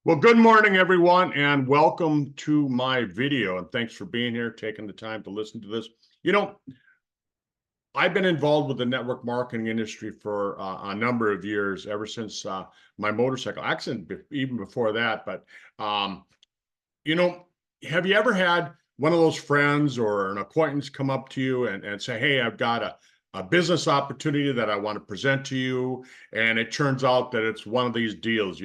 Well, good morning, everyone, and welcome to my video. And thanks for being here, taking the time to listen to this. I've been involved with the network marketing industry for a number of years, ever since my motorcycle accident, even before that. But, um, you know, have you ever had one of those friends or an acquaintance come up to you and say, hey, I've got a business opportunity that I want to present to you. And it turns out that it's one of these deals,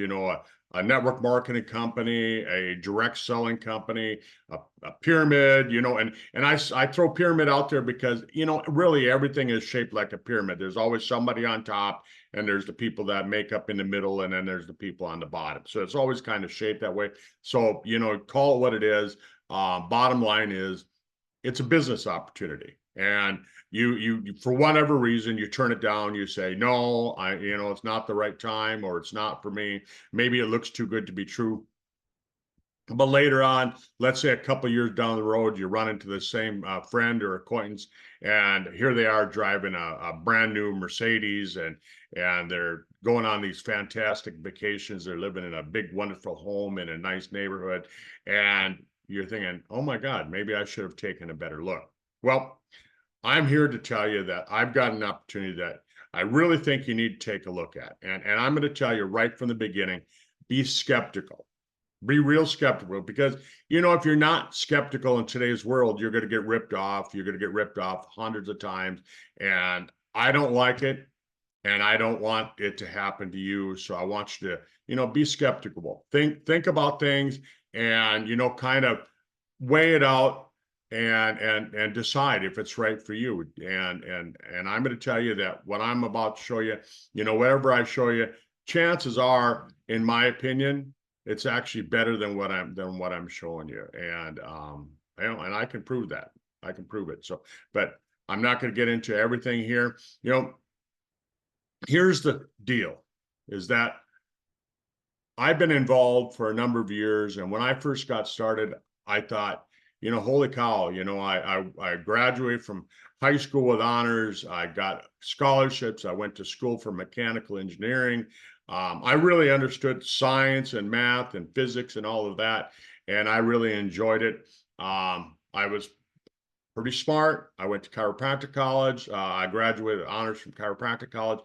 a network marketing company, a direct selling company, a pyramid, and I throw pyramid out there because, really everything is shaped like a pyramid. There's always somebody on top, and there's the people that make up in the middle, and then there's the people on the bottom. So it's always kind of shaped that way. So, call it what it is. Bottom line is it's a business opportunity. And you for whatever reason, you turn it down. You say, no, it's not the right time, or it's not for me. Maybe it looks too good to be true. But later on, let's say a couple years down the road, you run into the same friend or acquaintance, and here they are driving a brand new Mercedes, and they're going on these fantastic vacations. They're living in a big, wonderful home in a nice neighborhood, and you're thinking, oh my God, maybe I should have taken a better look. Well, I'm here to tell you that I've got an opportunity that I really think you need to take a look at. And I'm going to tell you right from the beginning, be skeptical. Be real skeptical, because, if you're not skeptical in today's world, you're going to get ripped off. You're going to get ripped off hundreds of times. And I don't like it. And I don't want it to happen to you. So I want you to, be skeptical. Think about things, and, kind of weigh it out, and decide if it's right for you. And I'm going to tell you that what I'm about to show you, whatever I show you, chances are, in my opinion, it's actually better than what I'm showing you. And and I can prove that. I can prove it. So, but I'm not going to get into everything here. Here's the deal, is that I've been involved for a number of years. And when I first got started, I thought, holy cow, I graduated from high school with honors. I got scholarships. I went to school for mechanical engineering. I really understood science and math and physics and all of that, and I really enjoyed it. I was pretty smart. I went to chiropractic college. I graduated with honors from chiropractic college.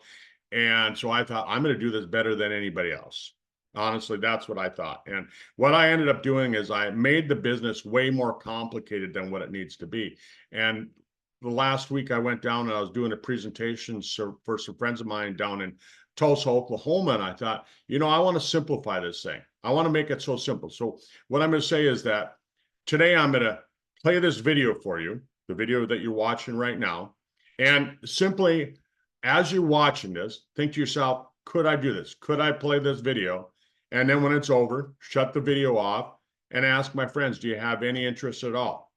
And so I thought, I'm going to do this better than anybody else. Honestly, that's what I thought. And what I ended up doing is I made the business way more complicated than what it needs to be. And the last week I went down and I was doing a presentation for some friends of mine down in Tulsa, Oklahoma. And I thought, I want to simplify this thing. I want to make it so simple. So what I'm going to say is that today I'm going to play this video for you, the video that you're watching right now. And simply, as you're watching this, think to yourself, could I do this? Could I play this video? And then when it's over, shut the video off and ask my friends, do you have any interest at all?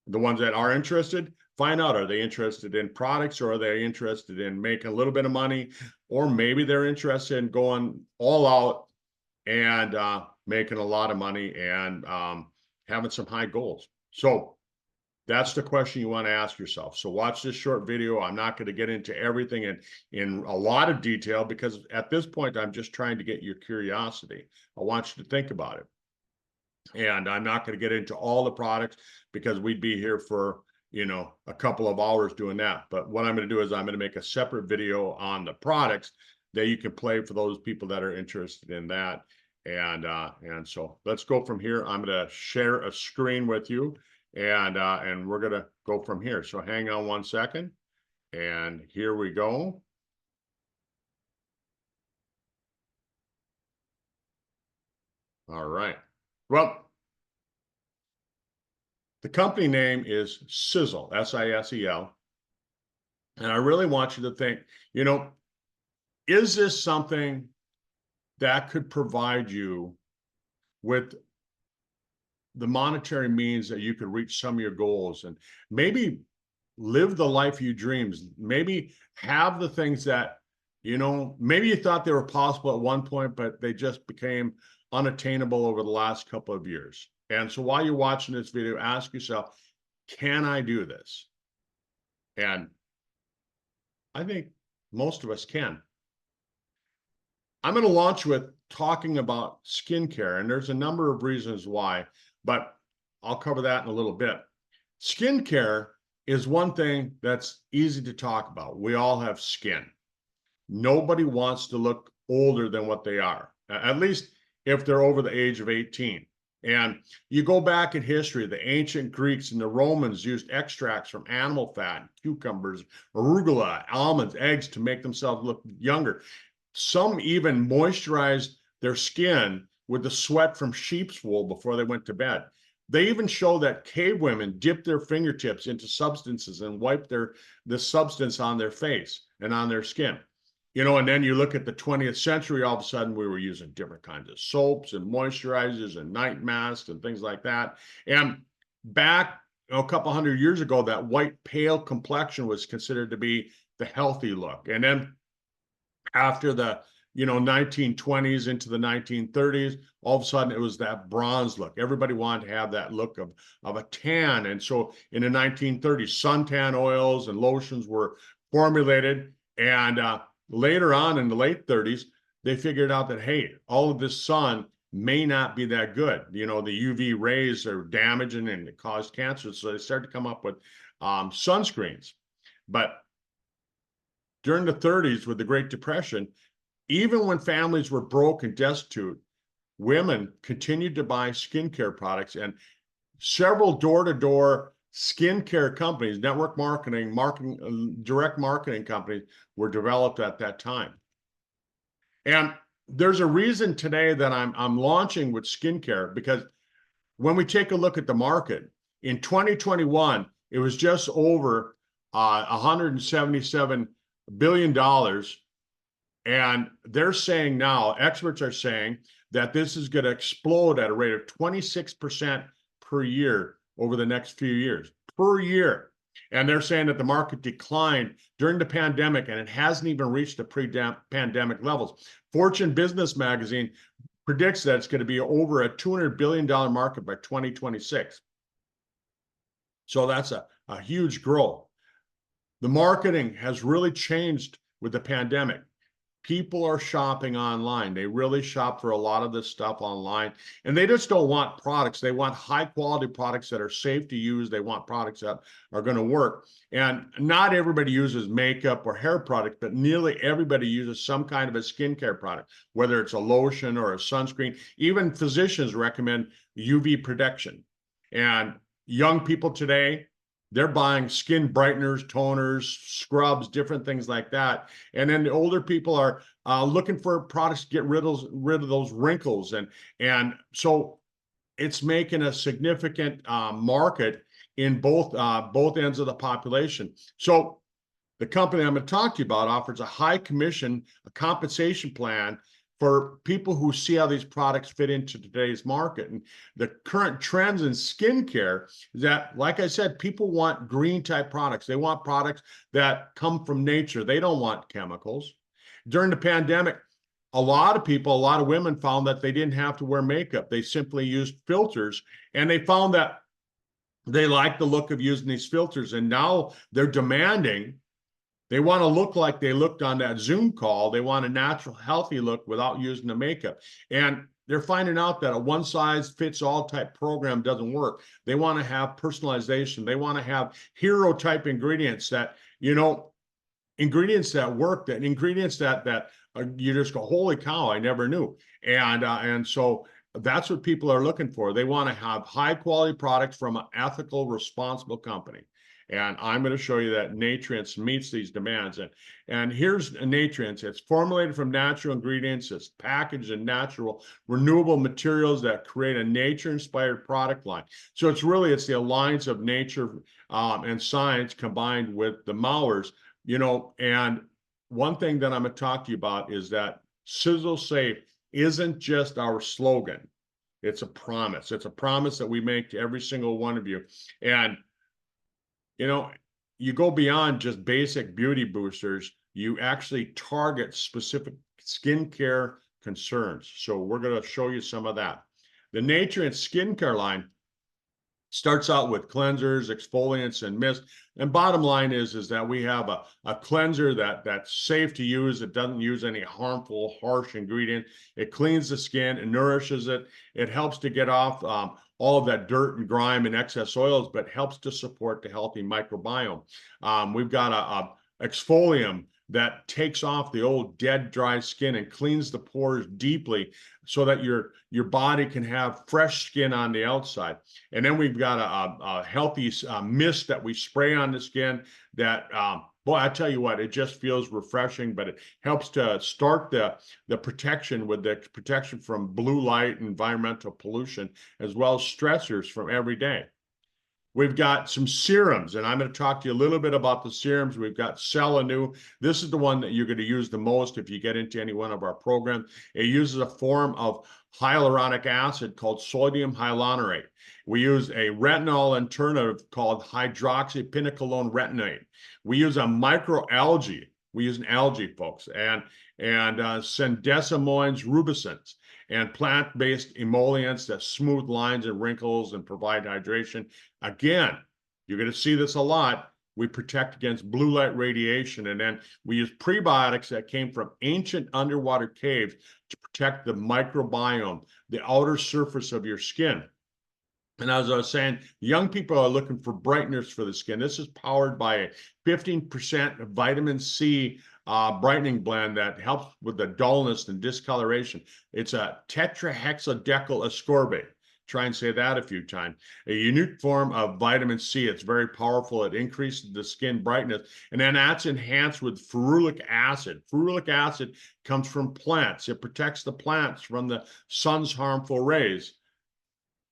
The ones that are interested, find out, are they interested in products, or are they interested in making a little bit of money? Or maybe they're interested in going all out and making a lot of money and having some high goals. So that's the question you want to ask yourself. So watch this short video. I'm not going to get into everything in a lot of detail, because at this point, I'm just trying to get your curiosity. I want you to think about it. And I'm not going to get into all the products, because we'd be here for, a couple of hours doing that. But what I'm going to do is I'm going to make a separate video on the products that you can play for those people that are interested in that. And so let's go from here. I'm going to share a screen with you, and we're going to go from here. So hang on one second, and here we go. All right. Well, the company name is Sisel, Sisel. And I really want you to think, is this something that could provide you with the monetary means that you could reach some of your goals, and maybe live the life you dreams, maybe have the things that, maybe you thought they were possible at one point, but they just became unattainable over the last couple of years. And so while you're watching this video, ask yourself, can I do this? And I think most of us can. I'm going to launch with talking about skincare, and there's a number of reasons why, but I'll cover that in a little bit. Skincare is one thing that's easy to talk about. We all have skin. Nobody wants to look older than what they are, at least if they're over the age of 18. And you go back in history, the ancient Greeks and the Romans used extracts from animal fat, cucumbers, arugula, almonds, eggs to make themselves look younger. Some even moisturized their skin with the sweat from sheep's wool before they went to bed. They even show that cave women dipped their fingertips into substances and wiped the substance on their face and on their skin. And then you look at the 20th century, all of a sudden we were using different kinds of soaps and moisturizers and night masks and things like that. And back a couple hundred years ago, that white pale complexion was considered to be the healthy look. And then after the 1920s into the 1930s, all of a sudden it was that bronze look. Everybody wanted to have that look of a tan. And so in the 1930s, suntan oils and lotions were formulated. And later on in the late 30s, they figured out that, hey, all of this sun may not be that good. The UV rays are damaging and it caused cancer. So they started to come up with sunscreens. But during the 30s with the Great Depression, even when families were broke and destitute, women continued to buy skincare products, and several door-to-door skincare companies, network marketing, direct marketing companies were developed at that time. And there's a reason today that I'm launching with skincare, because when we take a look at the market, in 2021, it was just over $177 billion. And they're saying now, experts are saying that this is going to explode at a rate of 26% per year over the next few years, per year. And they're saying that the market declined during the pandemic, and it hasn't even reached the pre-pandemic levels. Fortune Business Magazine predicts that it's going to be over a $200 billion market by 2026. So that's a huge growth. The marketing has really changed with the pandemic. People are shopping online. They really shop for a lot of this stuff online, and they just don't want products. They want high quality products that are safe to use. They want products that are going to work. And not everybody uses makeup or hair products, but nearly everybody uses some kind of a skincare product, whether it's a lotion or a sunscreen. Even physicians recommend UV protection. And young people today, they're buying skin brighteners, toners, scrubs, different things like that. And then the older people are looking for products to get rid of those wrinkles. And so it's making a significant market in both ends of the population. So the company I'm going to talk to you about offers a high commission, a compensation plan for people who see how these products fit into today's market. And the current trends in skincare is that, like I said, people want green type products. They want products that come from nature. They don't want chemicals. During the pandemic, a lot of women found that they didn't have to wear makeup. They simply used filters, and they found that they liked the look of using these filters. And now they're demanding, they want to look like they looked on that Zoom call. They want a natural, healthy look without using the makeup. And they're finding out that a one-size-fits-all type program doesn't work. They want to have personalization. They want to have hero type ingredients that, ingredients that work, that ingredients that you just go, holy cow, I never knew. And so that's what people are looking for. They want to have high quality products from an ethical, responsible company. And I'm going to show you that Natrients meets these demands. And here's Natrients. It's formulated from natural ingredients. It's packaged in natural, renewable materials that create a nature-inspired product line. So it's the alliance of nature and science combined with the Mowers, and one thing that I'm going to talk to you about is that Sisel Safe isn't just our slogan. It's a promise. It's a promise that we make to every single one of you. And you go beyond just basic beauty boosters. You actually target specific skincare concerns. So we're going to show you some of that. The Nature and Skincare line Starts out with cleansers, exfoliants, and mist. And bottom line is that we have a cleanser that's safe to use. It doesn't use any harmful, harsh ingredient. It cleans the skin, it nourishes it. It helps to get off all of that dirt and grime and excess oils, but helps to support the healthy microbiome. We've got a exfolium that takes off the old dead, dry skin and cleans the pores deeply so that your body can have fresh skin on the outside. And then we've got a healthy mist that we spray on the skin that, boy, I tell you what, it just feels refreshing, but it helps to start the protection with the protection from blue light, environmental pollution, as well as stressors from every day. We've got some serums, and I'm going to talk to you a little bit about the serums. We've got Celanu. This is the one that you're going to use the most if you get into any one of our programs. It uses a form of hyaluronic acid called sodium hyaluronate. We use a retinol alternative called hydroxypinocolone retinate. We use a microalgae. We use an algae, folks, and Sendesamoins rubescens and plant-based emollients that smooth lines and wrinkles and provide hydration. Again, you're going to see this a lot. We protect against blue light radiation, and then we use prebiotics that came from ancient underwater caves to protect the microbiome, the outer surface of your skin. And as I was saying, young people are looking for brighteners for the skin. This is powered by a 15% vitamin C brightening blend that helps with the dullness and discoloration. It's a tetrahexadecyl ascorbate. Try and say that a few times. A unique form of vitamin C. It's very powerful. It increases the skin brightness. And then that's enhanced with ferulic acid. Ferulic acid comes from plants. It protects the plants from the sun's harmful rays.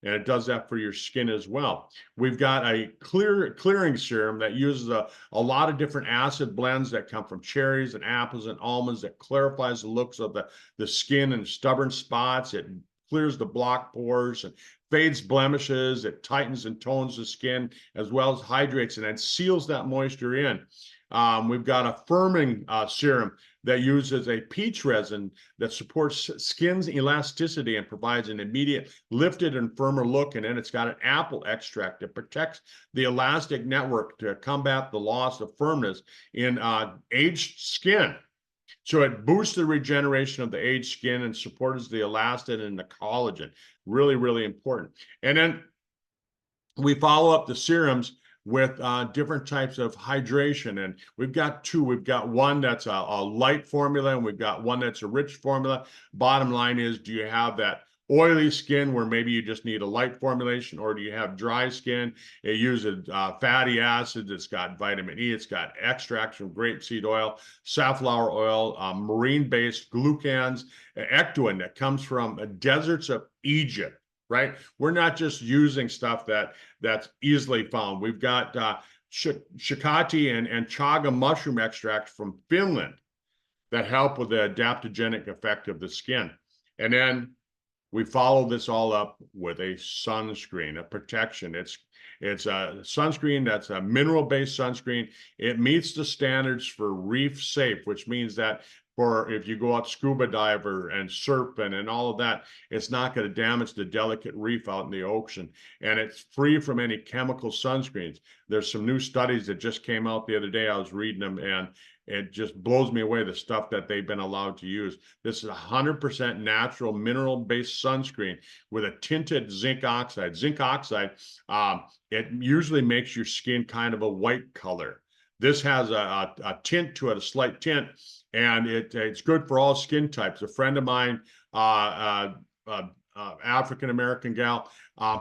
And it does that for your skin as well. We've got a clearing serum that uses a lot of different acid blends that come from cherries and apples and almonds that clarifies the looks of the skin and stubborn spots. It clears the blocked pores and fades blemishes. It tightens and tones the skin as well as hydrates and then seals that moisture in. We've got a firming serum that uses a peach resin that supports skin's elasticity and provides an immediate lifted and firmer look. And then it's got an apple extract that protects the elastic network to combat the loss of firmness in aged skin. So it boosts the regeneration of the aged skin and supports the elastin and the collagen. Really, really important. And then we follow up the serums with different types of hydration. And we've got two. We've got one that's a light formula, and we've got one that's a rich formula. Bottom line is, do you have that oily skin where maybe you just need a light formulation, or do you have dry skin? It uses fatty acids. It's got vitamin E. It's got extracts from grapeseed oil, safflower oil, marine-based glucans, ectoin that comes from deserts of Egypt. Right? We're not just using stuff that's easily found. We've got shikati and chaga mushroom extracts from Finland that help with the adaptogenic effect of the skin. And then we follow this all up with a sunscreen, a protection. It's a sunscreen that's a mineral-based sunscreen. It meets the standards for reef safe, which means that for if you go out scuba diver and surfing and all of that, it's not going to damage the delicate reef out in the ocean. And it's free from any chemical sunscreens. There's some new studies that just came out the other day. I was reading them, and it just blows me away, the stuff that they've been allowed to use. This is 100% natural mineral-based sunscreen with a tinted zinc oxide. Zinc oxide, it usually makes your skin kind of a white color. This has a tint to it, a slight tint, and it's good for all skin types. A friend of mine, African-American gal,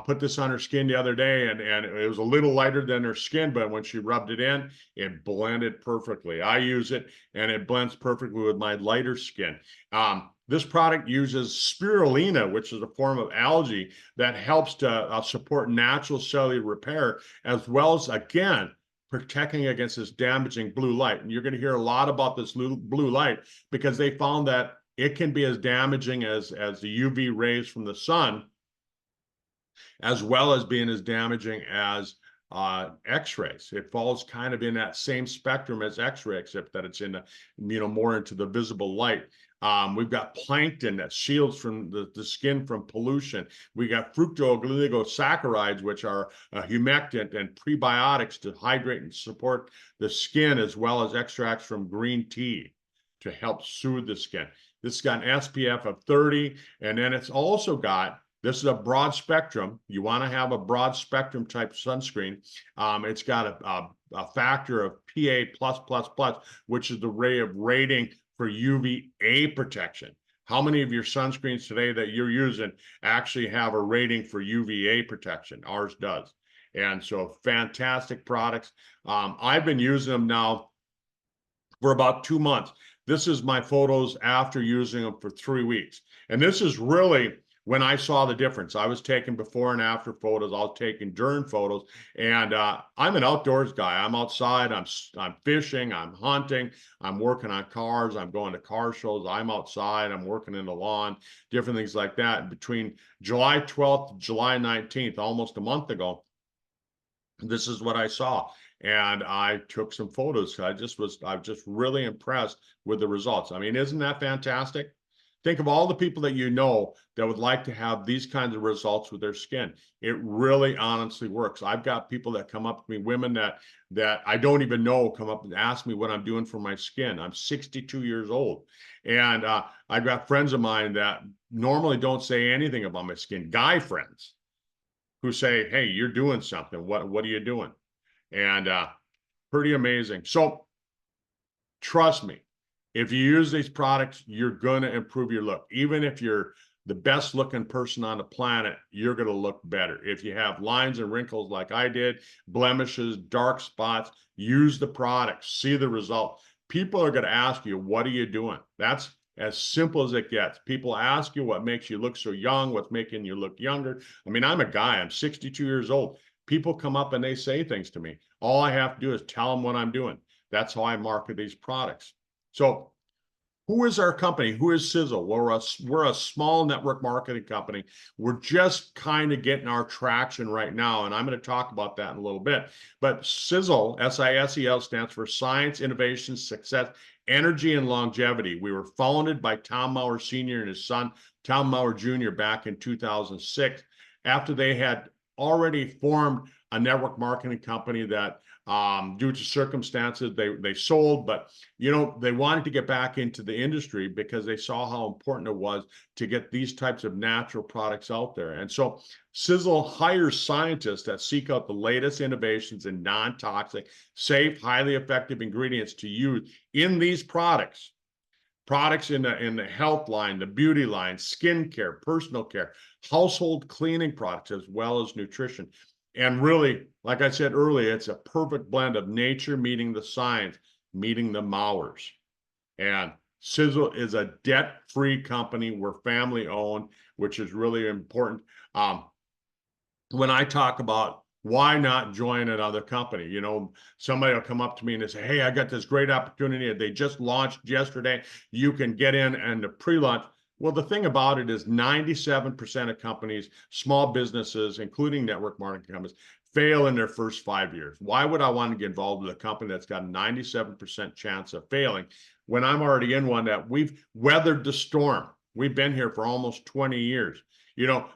put this on her skin the other day, and it was a little lighter than her skin, but when she rubbed it in, it blended perfectly. I use it, and it blends perfectly with my lighter skin. This product uses spirulina, which is a form of algae that helps to support natural cellular repair, as well as, again, protecting against this damaging blue light. And you're going to hear a lot about this blue light because they found that it can be as damaging as the UV rays from the sun, as well as being as damaging as X-rays. It falls kind of in that same spectrum as X-ray, except that it's in more into the visible light. We've got plankton that shields from the skin from pollution. We got fructooligosaccharides, which are a humectant and prebiotics to hydrate and support the skin, as well as extracts from green tea to help soothe the skin. This has got an SPF of 30, and then it's also got, this is a broad spectrum. You want to have a broad spectrum type sunscreen. It's got a factor of PA+++, which is the ray of rating for UVA protection. How many of your sunscreens today that you're using actually have a rating for UVA protection? Ours does. And so fantastic products. I've been using them now for about 2 months. This is my photos after using them for 3 weeks. And this is really when I saw the difference. I was taking before and after photos. I was taking during photos. And I'm an outdoors guy. I'm outside. I'm fishing. I'm hunting. I'm working on cars. I'm going to car shows. I'm outside. I'm working in the lawn, different things like that. Between July 12th to July 19th, almost a month ago, this is what I saw. And I took some photos. I'm just really impressed with the results. I mean, isn't that fantastic? Think of all the people that you know that would like to have these kinds of results with their skin. It really honestly works. I've got people that come up to me, women that I don't even know, come up and ask me what I'm doing for my skin. I'm 62 years old. And I've got friends of mine that normally don't say anything about my skin, guy friends who say, hey, you're doing something. What are you doing? And pretty amazing. So trust me, if you use these products, you're going to improve your look. Even if you're the best looking person on the planet, you're going to look better. If you have lines and wrinkles like I did, blemishes, dark spots, use the products, see the result. People are going to ask you, what are you doing? That's as simple as it gets. People ask you what makes you look so young, what's making you look younger. I mean, I'm a guy, I'm 62 years old. People come up and they say things to me. All I have to do is tell them what I'm doing. That's how I market these products. So who is our company? Who is Sisel? We're a small network marketing company. We're just kind of getting our traction right now, and I'm going to talk about that in a little bit. But Sisel, SISEL, stands for Science, Innovation, Success, Energy, and Longevity. We were founded by Tom Maurer Sr. and his son, Tom Maurer Jr., back in 2006, after they had already formed a network marketing company that due to circumstances they sold, but they wanted to get back into the industry because they saw how important it was to get these types of natural products out there. And so Sisel hires scientists that seek out the latest innovations in non-toxic, safe, highly effective ingredients to use in these products in the health line, the beauty line, skincare, personal care, household cleaning products, as well as nutrition. And really, like I said earlier, it's a perfect blend of nature meeting the science, meeting the Maurers. And Sisel is a debt-free company. We're family-owned, which is really important. When I talk about why not join another company? Somebody will come up to me and they say, hey, I got this great opportunity. They just launched yesterday. You can get in and the pre-launch. Well, the thing about it is 97% of companies, small businesses, including network marketing companies, fail in their first 5 years. Why would I want to get involved with a company that's got a 97% chance of failing when I'm already in one that we've weathered the storm? We've been here for almost 20 years.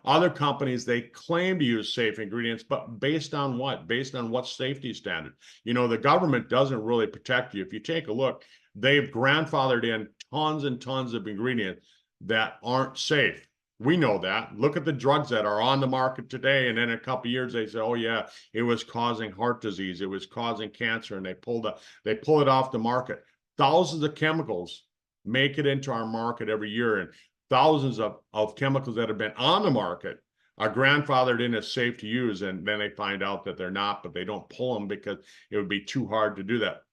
Other companies, they claim to use safe ingredients, but based on what? Based on what safety standard? The government doesn't really protect you. If you take a look, they've grandfathered in tons and tons of ingredients that aren't safe. We know that. Look at the drugs that are on the market today, and then in a couple of years they say, oh yeah, it was causing heart disease, it was causing cancer, and they pull it off the market. Thousands of chemicals make it into our market every year, and thousands of chemicals that have been on the market are grandfathered in as safe to use, and then they find out that they're not, but they don't pull them because it would be too hard to do that.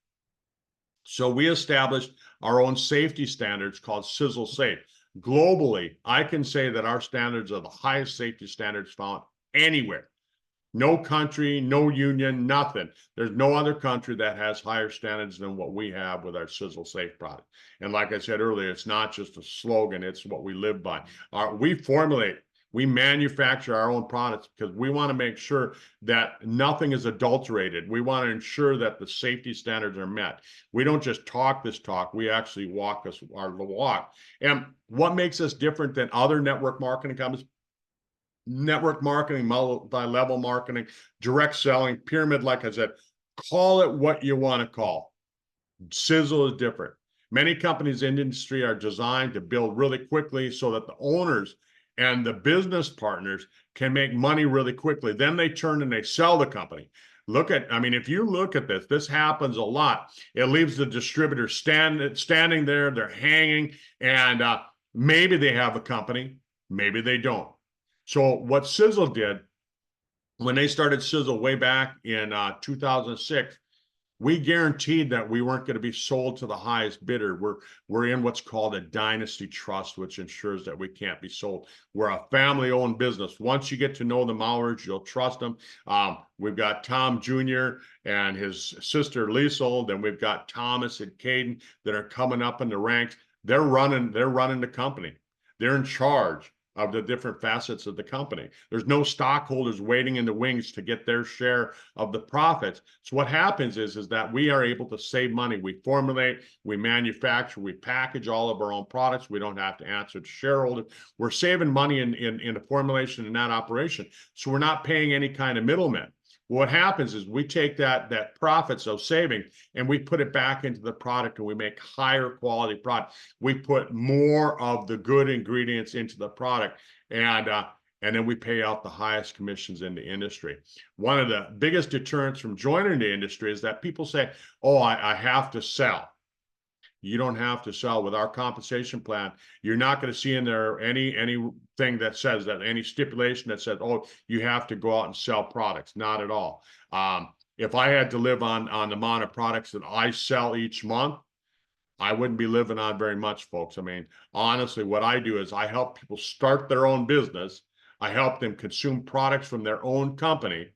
So we established our own safety standards called Sisel Safe. Globally, I can say that our standards are the highest safety standards found anywhere. No country, no union, nothing. There's no other country that has higher standards than what we have with our Sisel Safe product. And like I said earlier, it's not just a slogan, it's what we live by. We formulate We manufacture our own products because we want to make sure that nothing is adulterated. We want to ensure that the safety standards are met. We don't just talk this talk, we actually walk our walk. And what makes us different than other network marketing companies? Network marketing, multi-level marketing, direct selling, pyramid, like I said, call it what you want to call. Sisel is different. Many companies in the industry are designed to build really quickly so that the owners and the business partners can make money really quickly. Then they turn and they sell the company. I mean, if you look at this, this happens a lot. It leaves the distributor standing there, they're hanging, and maybe they have a company, maybe they don't. So what Sisel did when they started Sisel way back in 2006, we guaranteed that we weren't going to be sold to the highest bidder. We're in what's called a dynasty trust, which ensures that we can't be sold. We're a family-owned business. Once you get to know the Mowers, you'll trust them. We've got Tom Jr. and his sister Liesel. Then we've got Thomas and Caden that are coming up in the ranks. They're running the company. They're in charge of the different facets of the company. There's no stockholders waiting in the wings to get their share of the profits. So what happens is that we are able to save money. We formulate, we manufacture, we package all of our own products. We don't have to answer to shareholders. We're saving money in the formulation and that operation. So we're not paying any kind of middlemen. What happens is we take that profits of saving and we put it back into the product and we make higher quality product. We put more of the good ingredients into the product and then we pay out the highest commissions in the industry. One of the biggest deterrents from joining the industry is that people say, oh, I have to sell. You don't have to sell. With our compensation plan, you're not going to see in there anything that says that, any stipulation that says, oh, you have to go out and sell products. Not at all. If I had to live on the amount of products that I sell each month, I wouldn't be living on very much, folks. I mean, honestly, what I do is I help people start their own business. I help them consume products from their own company.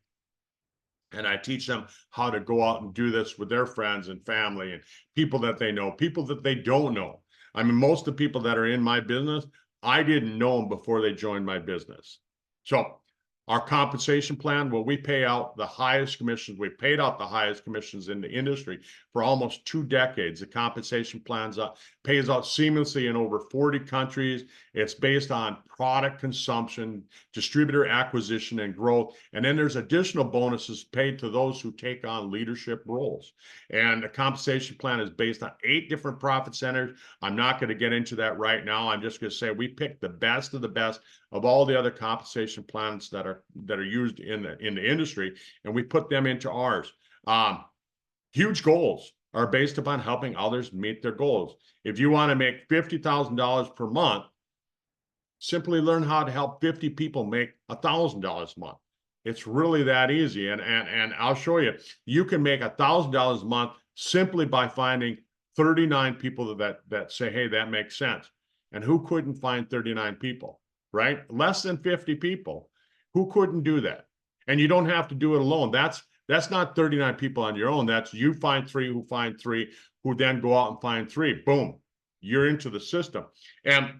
And I teach them how to go out and do this with their friends and family and people that they know, people that they don't know. I mean, most of the people that are in my business, I didn't know them before they joined my business. So our compensation plan, well, we pay out the highest commissions. We paid out the highest commissions in the industry for almost 2 decades. The compensation plans pays out seamlessly in over 40 countries. It's based on product consumption, distributor acquisition, and growth. And then there's additional bonuses paid to those who take on leadership roles. And the compensation plan is based on 8 different profit centers. I'm not going to get into that right now. I'm just going to say we picked the best of the best of all the other compensation plans that are used in the industry, and we put them into ours. Huge goals are based upon helping others meet their goals. If you want to make $50,000 per month, simply learn how to help 50 people make $1,000 a month. It's really that easy. And I'll show you, you can make $1,000 a month simply by finding 39 people that say, hey, that makes sense. And who couldn't find 39 people, right? Less than 50 people. Who couldn't do that? And you don't have to do it alone. That's not 39 people on your own. That's you find 3 who find 3 who then go out and find 3. Boom, you're into the system. And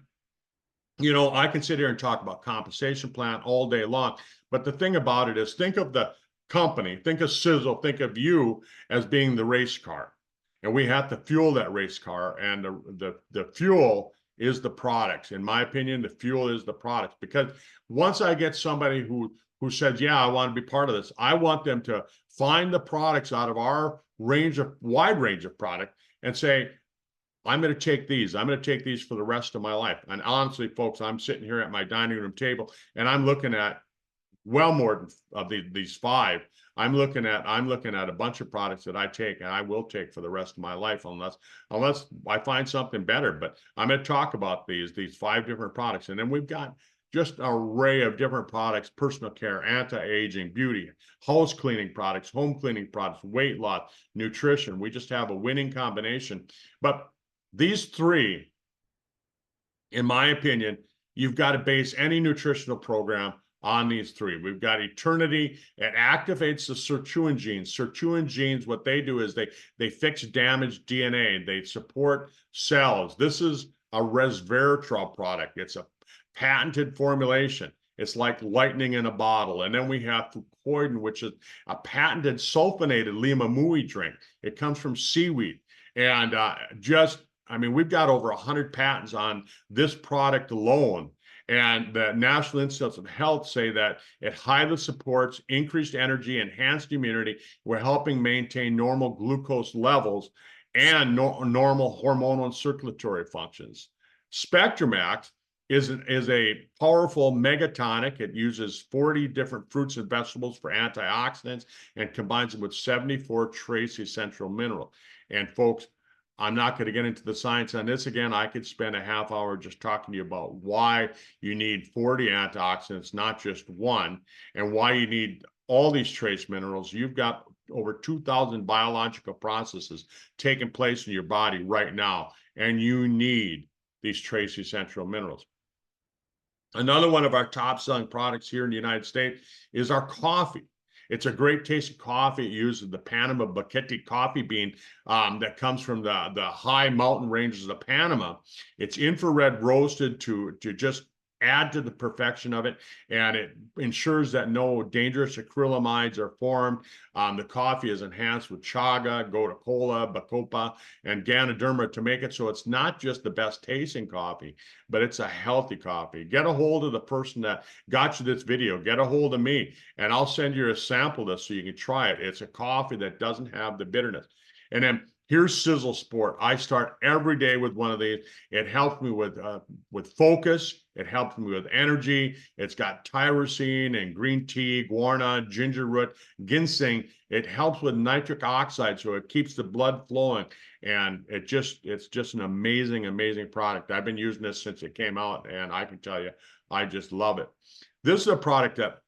you know, I can sit here and talk about compensation plan all day long, but the thing about it is, think of the company, think of Sisel, think of you as being the race car, and we have to fuel that race car, and the fuel is the products. In my opinion, the fuel is the products, because once I get somebody who says, yeah, I want to be part of this, I want them to find the products out of our wide range of product and say, I'm going to take these. I'm going to take these for the rest of my life. And honestly, folks, I'm sitting here at my dining room table and I'm looking at well more of these 5. I'm looking at a bunch of products that I take and I will take for the rest of my life unless I find something better. But I'm going to talk about these 5 different products. And then we've got just an array of different products: personal care, anti-aging, beauty, house cleaning products, home cleaning products, weight loss, nutrition. We just have a winning combination. But these 3, in my opinion, you've got to base any nutritional program on these 3. We've got Eternity. It activates the sirtuin genes. Sirtuin genes, what they do is they fix damaged DNA. They support cells. This is a resveratrol product. It's a patented formulation. It's like lightning in a bottle. And then we have fucoidan, which is a patented sulfonated limamui drink. It comes from seaweed. And I mean, we've got over 100 patents on this product alone. And the National Institutes of Health say that it highly supports increased energy, enhanced immunity. We're helping maintain normal glucose levels and normal hormonal and circulatory functions. SpectrumX is a powerful megatonic. It uses 40 different fruits and vegetables for antioxidants and combines them with 74 trace essential minerals. And folks, I'm not going to get into the science on this again. I could spend a half hour just talking to you about why you need 40 antioxidants, not just one, and why you need all these trace minerals. You've got over 2,000 biological processes taking place in your body right now, and you need these trace essential minerals. Another one of our top selling products here in the United States is our coffee. It's a great tasting coffee. It uses the Panama Boquete coffee bean that comes from the high mountain ranges of Panama. It's infrared roasted to just add to the perfection of it, and it ensures that no dangerous acrylamides are formed. The coffee is enhanced with chaga, gotu kola, bacopa, and ganoderma to make it so it's not just the best tasting coffee, but it's a healthy coffee. Get a hold of the person that got you this video. Get a hold of me, and I'll send you a sample of this so you can try it. It's a coffee that doesn't have the bitterness. And then here's Sisel Sport. I start every day with one of these. It helps me with focus. It helps me with energy. It's got tyrosine and green tea, guarana, ginger root, ginseng. It helps with nitric oxide, so it keeps the blood flowing. And it's just an amazing, amazing product. I've been using this since it came out, and I can tell you, I just love it. This is a product that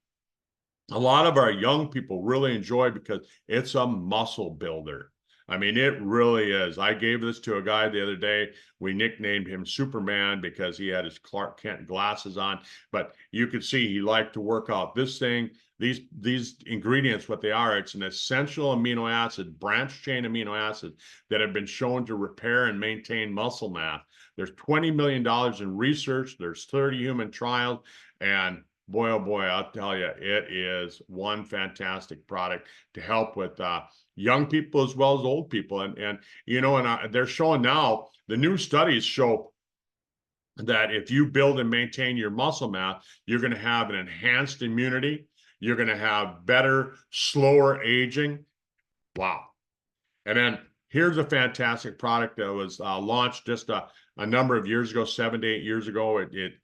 a lot of our young people really enjoy because it's a muscle builder. I mean, it really is. I gave this to a guy the other day. We nicknamed him Superman because he had his Clark Kent glasses on, but you could see he liked to work out. This thing, these ingredients, what they are, it's an essential amino acid, branch chain amino acid that have been shown to repair and maintain muscle mass. There's $20 million in research. There's 30 human trials, and boy, oh boy, I'll tell you, it is one fantastic product to help with young people as well as old people. And you know, and they're showing now, the new studies show that if you build and maintain your muscle mass, you're going to have an enhanced immunity. You're going to have better, slower aging. Wow. And then here's a fantastic product that was launched just a number of years ago, 7 to 8 years ago. It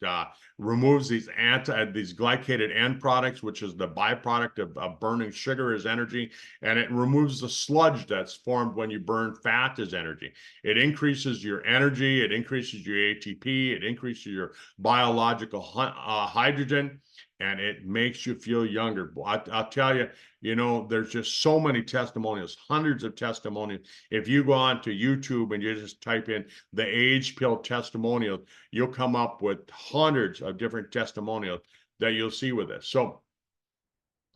removes these glycated end products, which is the byproduct of burning sugar as energy, and it removes the sludge that's formed when you burn fat as energy. It increases your energy, it increases your ATP, it increases your biological hydrogen, and it makes you feel younger. I'll tell you, you know, there's just so many testimonials, hundreds of testimonials. If you go on to YouTube and you just type in the age pill testimonials, you'll come up with hundreds of different testimonials that you'll see with this. So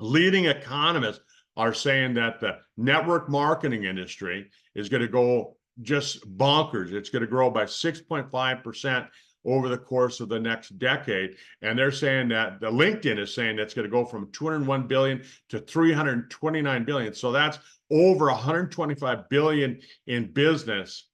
leading economists are saying that the network marketing industry is going to go just bonkers. It's going to grow by 6.5% over the course of the next decade. And they're saying that the LinkedIn is saying that's going to go from 201 billion to 329 billion. So that's over 125 billion in business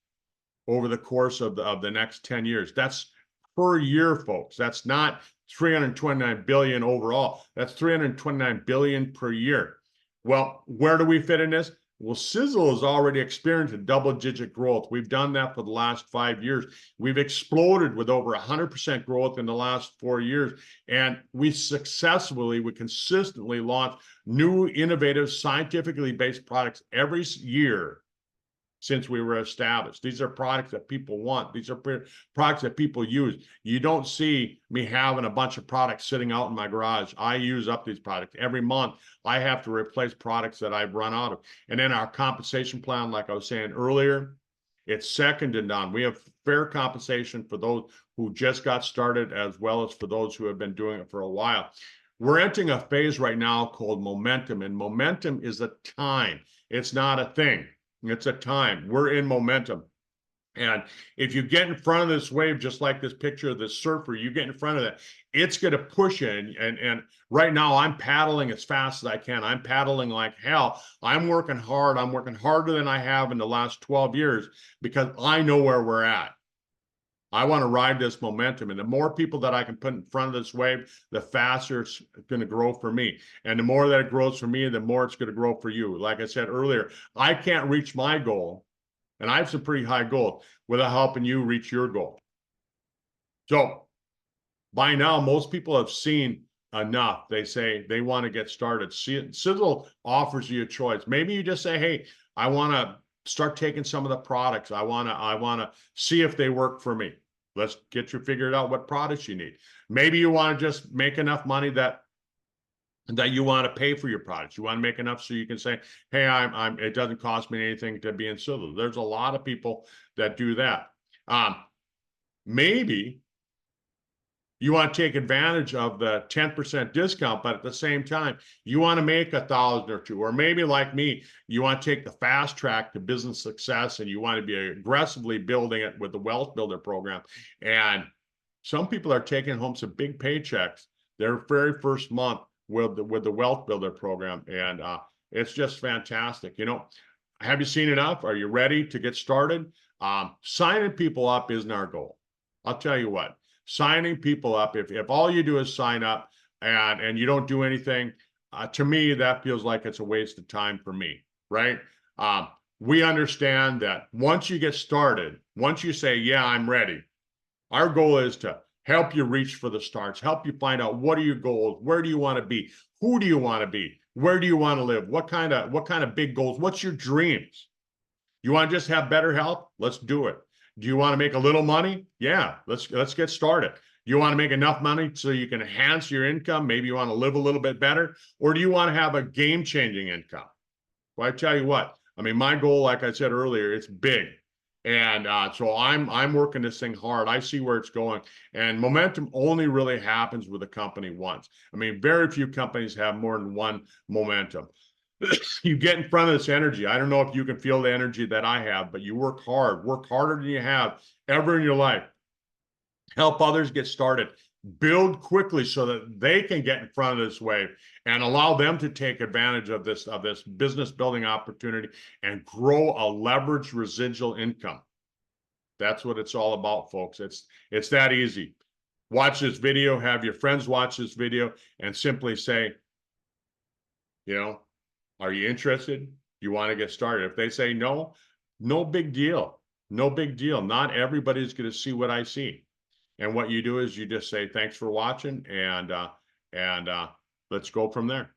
over the course of the next 10 years. That's per year, folks. That's not 329 billion overall. That's 329 billion per year. Well, where do we fit in this? Well, Sisel has already experienced a double-digit growth. We've done that for the last 5 years. We've exploded with over 100% growth in the last 4 years, and we consistently launch new, innovative, scientifically based products every year since we were established. These are products that people want. These are products that people use. You don't see me having a bunch of products sitting out in my garage. I use up these products. Every month, I have to replace products that I've run out of. And then our compensation plan, like I was saying earlier, it's second to none. We have fair compensation for those who just got started, as well as for those who have been doing it for a while. We're entering a phase right now called momentum, and momentum is a time. It's not a thing. It's a time. We're in momentum. And if you get in front of this wave, just like this picture of this surfer, you get in front of that, it's going to push you. And right now, I'm paddling as fast as I can. I'm paddling like hell. I'm working hard. I'm working harder than I have in the last 12 years because I know where we're at. I want to ride this momentum. And the more people that I can put in front of this wave, the faster it's going to grow for me. And the more that it grows for me, the more it's going to grow for you. Like I said earlier, I can't reach my goal, and I have some pretty high goals, without helping you reach your goal. So by now, most people have seen enough. They say they want to get started. Sisel offers you a choice. Maybe you just say, hey, I want to start taking some of the products. I want to see if they work for me. Let's get you figured out what products you need. Maybe you want to just make enough money that you want to pay for your products. You want to make enough so you can say, hey, it doesn't cost me anything to be in Sisel. There's a lot of people that do that. Maybe you want to take advantage of the 10% discount, but at the same time, you want to make 1,000 or two. Or maybe like me, you want to take the fast track to business success and you want to be aggressively building it with the Wealth Builder program. And some people are taking home some big paychecks their very first month with the Wealth Builder program. And it's just fantastic. Have you seen enough? Are you ready to get started? Signing people up isn't our goal. I'll tell you what. Signing people up, if all you do is sign up and you don't do anything, to me, that feels like it's a waste of time for me, right? We understand that once you get started, once you say, yeah, I'm ready, our goal is to help you reach for the stars, help you find out what are your goals, where do you want to be, who do you want to be, where do you want to live, what kind of big goals, what's your dreams? You want to just have better health? Let's do it. Do you want to make a little money? Yeah, let's get started. You want to make enough money so you can enhance your income? Maybe you want to live a little bit better, or do you want to have a game-changing income? Well, I tell you what, I mean, my goal, like I said earlier, it's big. And so I'm working this thing hard. I see where it's going. And momentum only really happens with a company once. I mean, very few companies have more than one momentum. You get in front of this energy. I don't know if you can feel the energy that I have, but you work harder than you have ever in your life. Help others get started. Build quickly so that they can get in front of this wave and allow them to take advantage of this business building opportunity and grow a leveraged residual income. That's what it's all about, folks. It's that easy. Watch this video, have your friends watch this video, and simply say, are you interested? You want to get started? If they say no, no big deal. No big deal. Not everybody's going to see what I see. And what you do is you just say, thanks for watching, and let's go from there.